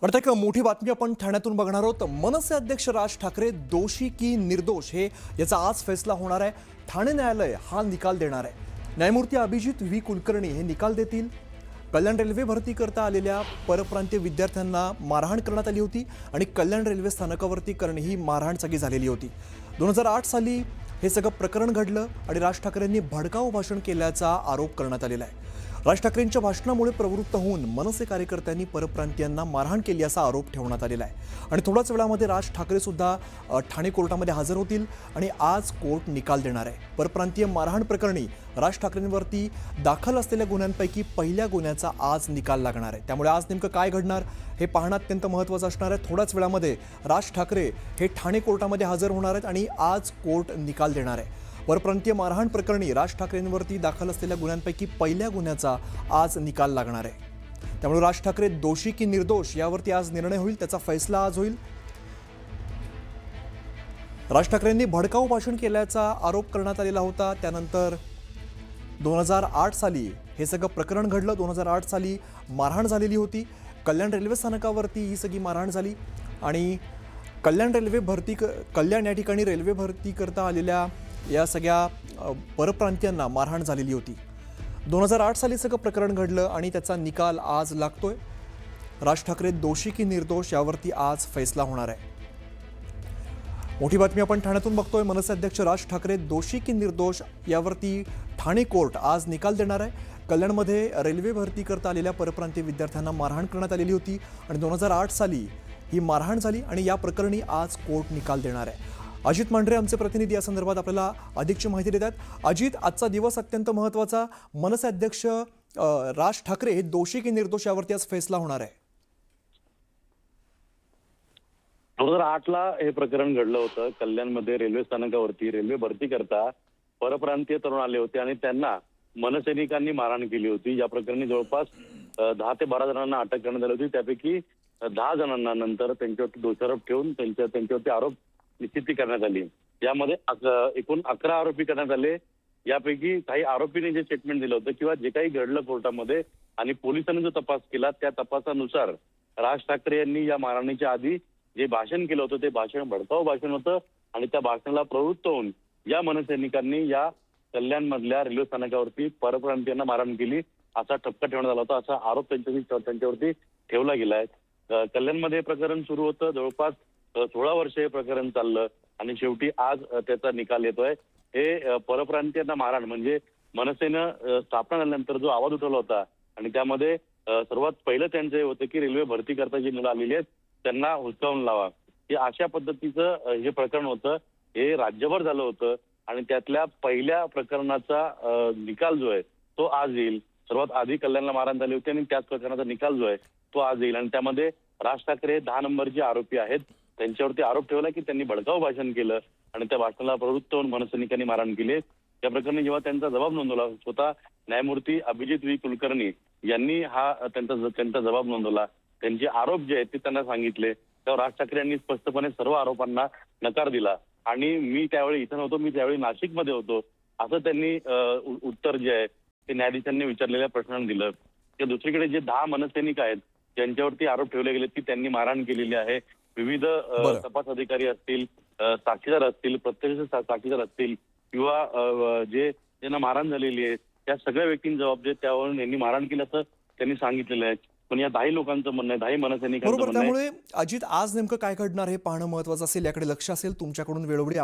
आता एक मोठी बातमी आपण ठाण्यातून बघणार आहोत। मनसे अध्यक्ष राज ठाकरे दोषी की निर्दोष हे याचा आज फैसला होणार आहे। ठाणे न्यायालय हा निकाल देणार आहे। न्यायमूर्ती अभिजित व्ही कुलकर्णी हे निकाल देतील। कल्याण रेल्वे भरती करता आलेल्या परप्रांतीय विद्यार्थ्यांना मारहाण करण्यात आली होती आणि कल्याण रेल्वे स्थानकावरती करणे ही मारहाण सगळी झालेली होती। 2008 साली हे सगळं प्रकरण घडलं आणि राज ठाकरेंनी भडकाऊ भाषण केल्याचा आरोप करण्यात आलेला आहे। राज ठाकरेंच्या भाषणामुळे प्रवृत्त होऊन मनसे कार्यकर्त्यांनी परप्रांतीयांना मारहाण केली असा आरोप ठेवण्यात आलेला आहे आणि थोड्याच वेळामध्ये राज ठाकरे सुद्धा ठाणे कोर्टामध्ये हजर होतील आणि आज कोर्ट निकाल देणार आहे। परप्रांतीय मारहाण प्रकरणी राज ठाकरेंवरती दाखल असलेल्या गुन्ह्यांपैकी पहिल्या गुन्ह्याचा आज निकाल लागणार आहे। त्यामुळे आज नेमकं काय घडणार हे पाहणं अत्यंत महत्त्वाचं असणार आहे। थोड्याच वेळामध्ये राज ठाकरे हे ठाणे कोर्टामध्ये हजर होणार आहेत आणि आज कोर्ट निकाल देणार आहे। परप्रांतीय मारहाण प्रकरणी राज ठाकरेंवरती दाखल असलेल्या गुन्ह्यांपैकी पहिल्या गुन्ह्याचा आज निकाल लागणार आहे। त्यामुळे राज ठाकरे दोषी की निर्दोष यावरती आज निर्णय होईल, त्याचा फैसला आज होईल। राज ठाकरेंनी भडकाऊ भाषण केल्याचा आरोप करण्यात आलेला होता। त्यानंतर 2008 साली हे सगळं प्रकरण घडलं। 2008 साली मारहाण झालेली होती। कल्याण रेल्वे स्थानकावरती ही सगळी मारहाण झाली आणि कल्याण या ठिकाणी रेल्वे भरती करता आलेल्या या सगळ्या परप्रांतीयांना मारहाण झालेली होती। 2008 साली सगळं प्रकरण घडलं आणि त्याचा निकाल आज लागतोय। राज ठाकरे दोषी की निर्दोष यावरती आज फैसला होणार आहे। मोठी बातमी आपण ठाण्यातून बघतोय। मनसे अध्यक्ष राज ठाकरे दोषी की निर्दोष यावरती ठाणे कोर्ट आज निकाल देणार आहे। कल्याणमध्ये रेल्वे भरती करता आलेल्या परप्रांतीय विद्यार्थ्यांना मारहाण करण्यात आलेली होती आणि 2008 साली ही मारहाण झाली आणि या प्रकरणी आज कोर्ट निकाल देणार आहे। अजित मांढरे आमचे प्रतिनिधी या संदर्भात आपल्याला अधिकची माहिती देतात। अजित, आजचा दिवस अत्यंत महत्त्वाचा। मनसे अध्यक्ष राज ठाकरे हे दोषी की निर्दोष यावरती आज फैसला होणार आहे। 2008 ला हे प्रकरण घडलं होतं। कल्याणमध्ये रेल्वे स्थानकावरती रेल्वे भरती करता परप्रांतीय तरुण आले होते आणि त्यांना मनसैनिकांनी मारहाण केली होती। या प्रकरणी जवळपास 10 ते 12 जणांना अटक करण्यात आली होती। त्यापैकी 10 जणांना नंतर त्यांच्यावरती दोषारोप ठेवून त्यांच्यावरती आरोप निश्चिती करण्यात आली। यामध्ये एकूण 11 आरोपी करण्यात आले। यापैकी काही आरोपींनी जे स्टेटमेंट दिलं होतं किंवा जे काही घडलं कोर्टामध्ये आणि पोलिसांनी जो तपास केला त्या तपासानुसार राज ठाकरे यांनी या मारहाणीच्या आधी जे भाषण केलं होतं ते भाषण भडकाऊ भाषण होतं आणि त्या भाषणाला प्रवृत्त होऊन या मनसैनिकांनी या कल्याणमधल्या रेल्वे स्थानकावरती परप्रांतीयांना मारहाण केली असा ठपका ठेवण्यात आला होता, असा आरोप त्यांच्यावरती ठेवला गेलाय। कल्याणमध्ये प्रकरण सुरू होतं। जवळपास 16 वर्ष हे प्रकरण चाललं आणि शेवटी आज त्याचा निकाल येतोय। हे परप्रांतीयांना मारहाण म्हणजे मनसेनं स्थापना झाल्यानंतर जो आवाज उठवला होता आणि त्यामध्ये सर्वात पहिलं त्यांचं हे होतं की रेल्वे भरती करता जी मुलं आलेली आहेत त्यांना हुसकावून लावा, हे अशा पद्धतीचं हे प्रकरण होतं। हे राज्यभर झालं होतं आणि त्यातल्या पहिल्या प्रकरणाचा निकाल जो आहे तो आज येईल। सर्वात आधी कल्याणला मारहाण झाली होती आणि त्याच प्रकरणाचा निकाल जो आहे तो आज येईल आणि त्यामध्ये राज ठाकरे 10 नंबरचे आरोपी आहेत। त्यांच्यावरती आरोप ठेवला की त्यांनी भडकाऊ भाषण केलं आणि त्या भाषणाला प्रवृत्त होऊन मनसैनिकांनी मारहाण केली। या प्रकरणी जेव्हा त्यांचा जबाब नोंदवला, स्वतः न्यायमूर्ती अभिजित व्ही कुलकर्णी यांनी हा त्यांचा जबाब नोंदवला। त्यांचे आरोप जे आहेत ते त्यांना सांगितले, तेव्हा राज ठाकरे यांनी स्पष्टपणे सर्व आरोपांना नकार दिला आणि मी त्यावेळी इथं नव्हतो, मी त्यावेळी नाशिकमध्ये होतो असं त्यांनी उत्तर जे आहे ते न्यायाधीशांनी विचारलेल्या प्रश्नांना दिलं। तर दुसरीकडे जे 10 मनसैनिक आहेत ज्यांच्यावरती आरोप ठेवले गेले की त्यांनी मारहाण केलेली आहे, विविध तपास अधिकारी असतील, साक्षीदार असतील, प्रत्यक्ष साक्षीदार असतील किंवा ज्यांना मारहाण झालेली आहे त्या सगळ्या व्यक्तींनी जबाब देत त्यावरून यांनी मारहाण केलं असं त्यांनी सांगितलेलं आहे। पण या 10 लोकांचं म्हणणं आहे, 10 मनसैनिकांचं म्हणणं आहे। त्यामुळे अजित, आज नेमकं काय घडणार हे पाहणं महत्त्वाचं असेल, याकडे लक्ष असेल। तुमच्याकडून वेळोवेळी